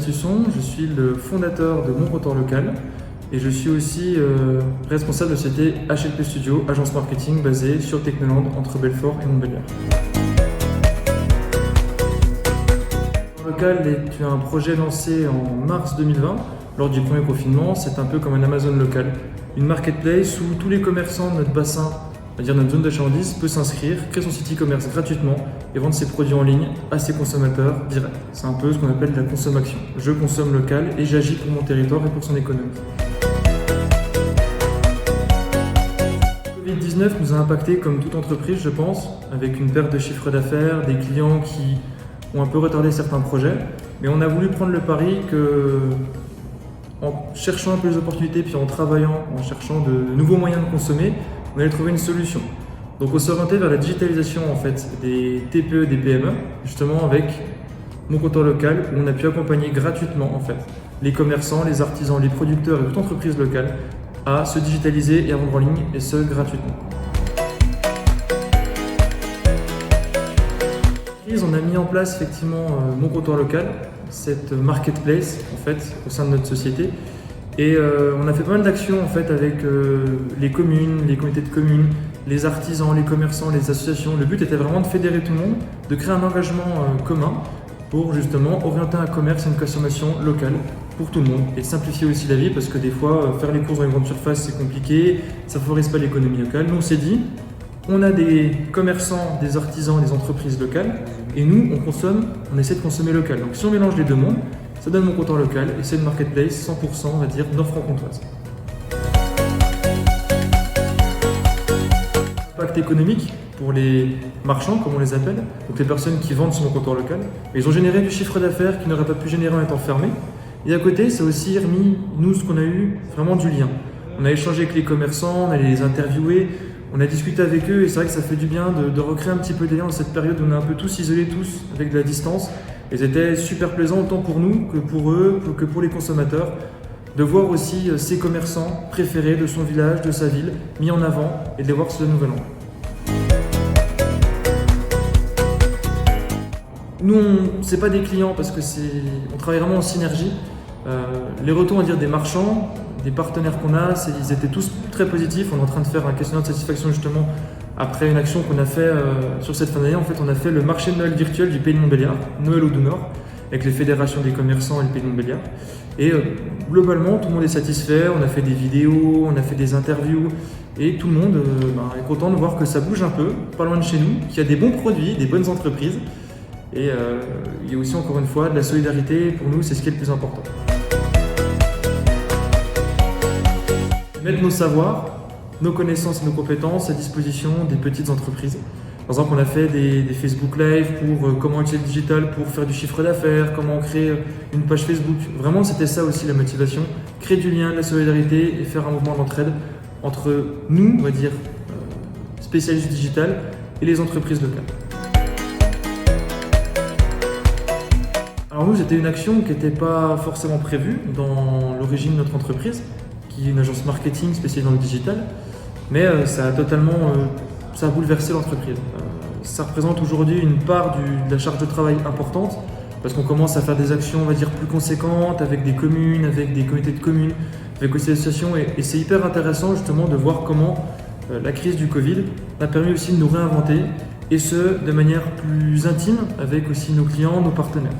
Tusson, je suis le fondateur de Mon Comptoir Local et je suis aussi responsable de la société HLP Studio, agence marketing basée sur Technoland entre Belfort et Montbéliard. Le Local est un projet lancé en mars 2020 lors du premier confinement. C'est un peu comme un Amazon local, une marketplace où tous les commerçants de notre bassin, c'est-à-dire notre zone d'achandise, peut s'inscrire, créer son site e-commerce gratuitement et vendre ses produits en ligne à ses consommateurs directs. C'est un peu ce qu'on appelle la consommation. Je consomme local et j'agis pour mon territoire et pour son économie. Le Covid-19 nous a impacté comme toute entreprise, je pense, avec une perte de chiffre d'affaires, des clients qui ont un peu retardé certains projets, mais on a voulu prendre le pari que, en cherchant un peu les opportunités, puis en travaillant, en cherchant de nouveaux moyens de consommer, on allait trouver une solution. Donc on s'est orienté vers la digitalisation en fait des TPE, des PME, justement avec Mon Comptoir Local, où on a pu accompagner gratuitement en fait les commerçants, les artisans, les producteurs et toute entreprise locale à se digitaliser et à vendre en ligne, et ce gratuitement. On a mis en place effectivement Mon Comptoir Local, cette marketplace en fait au sein de notre société. Et on a fait pas mal d'actions en fait avec les communes, les comités de communes, les artisans, les commerçants, les associations. Le but était vraiment de fédérer tout le monde, de créer un engagement commun pour justement orienter un commerce et une consommation locale pour tout le monde et de simplifier aussi la vie parce que des fois faire les courses dans les grandes surfaces c'est compliqué, ça ne favorise pas l'économie locale. Nous on s'est dit, on a des commerçants, des artisans, des entreprises locales et nous on essaie de consommer local. Donc si on mélange les deux mondes, ça donne Mon Comptoir Local et c'est une marketplace 100% on va dire nord-franc-comtoise. Impact économique pour les marchands comme on les appelle, donc les personnes qui vendent sur Mon Comptoir Local. Ils ont généré du chiffre d'affaires qu'ils n'auraient pas pu générer en étant fermés. Et à côté, ça a aussi remis, nous, ce qu'on a eu, vraiment du lien. On a échangé avec les commerçants, on allait les interviewer, on a discuté avec eux et c'est vrai que ça fait du bien de recréer un petit peu des liens dans cette période où on est un peu tous isolés, tous avec de la distance. Et c'était super plaisant autant pour nous que pour eux, que pour les consommateurs, de voir aussi ses commerçants préférés de son village, de sa ville, mis en avant et de les voir sur le nouvel an. Nous, c'est pas des clients parce que on travaille vraiment en synergie. Les retours, on va dire, des marchands, des partenaires qu'on a, ils étaient tous très positifs. On est en train de faire un questionnaire de satisfaction justement après une action qu'on a fait sur cette fin d'année. En fait, on a fait le marché de Noël virtuel du Pays de Montbéliard, Noël au Doux Nord, avec les fédérations des commerçants et le Pays de Montbéliard. Et globalement, tout le monde est satisfait. On a fait des vidéos, on a fait des interviews et tout le monde est content de voir que ça bouge un peu, pas loin de chez nous, qu'il y a des bons produits, des bonnes entreprises. Et il y a aussi encore une fois de la solidarité. Pour nous, c'est ce qui est le plus important. Mettre nos savoirs, nos connaissances et nos compétences à disposition des petites entreprises. Par exemple, on a fait des Facebook Live pour comment utiliser le digital pour faire du chiffre d'affaires, comment créer une page Facebook. Vraiment, c'était ça aussi la motivation. Créer du lien, de la solidarité et faire un mouvement d'entraide entre nous, on va dire, spécialistes du digital et les entreprises locales. Alors nous, c'était une action qui n'était pas forcément prévue dans l'origine de notre entreprise, qui est une agence marketing spécialisée dans le digital, mais ça a bouleversé l'entreprise. Ça représente aujourd'hui une part de la charge de travail importante, parce qu'on commence à faire des actions, on va dire, plus conséquentes, avec des communes, avec des comités de communes, avec aussi des associations, et c'est hyper intéressant justement de voir comment la crise du Covid a permis aussi de nous réinventer, et ce, de manière plus intime, avec aussi nos clients, nos partenaires.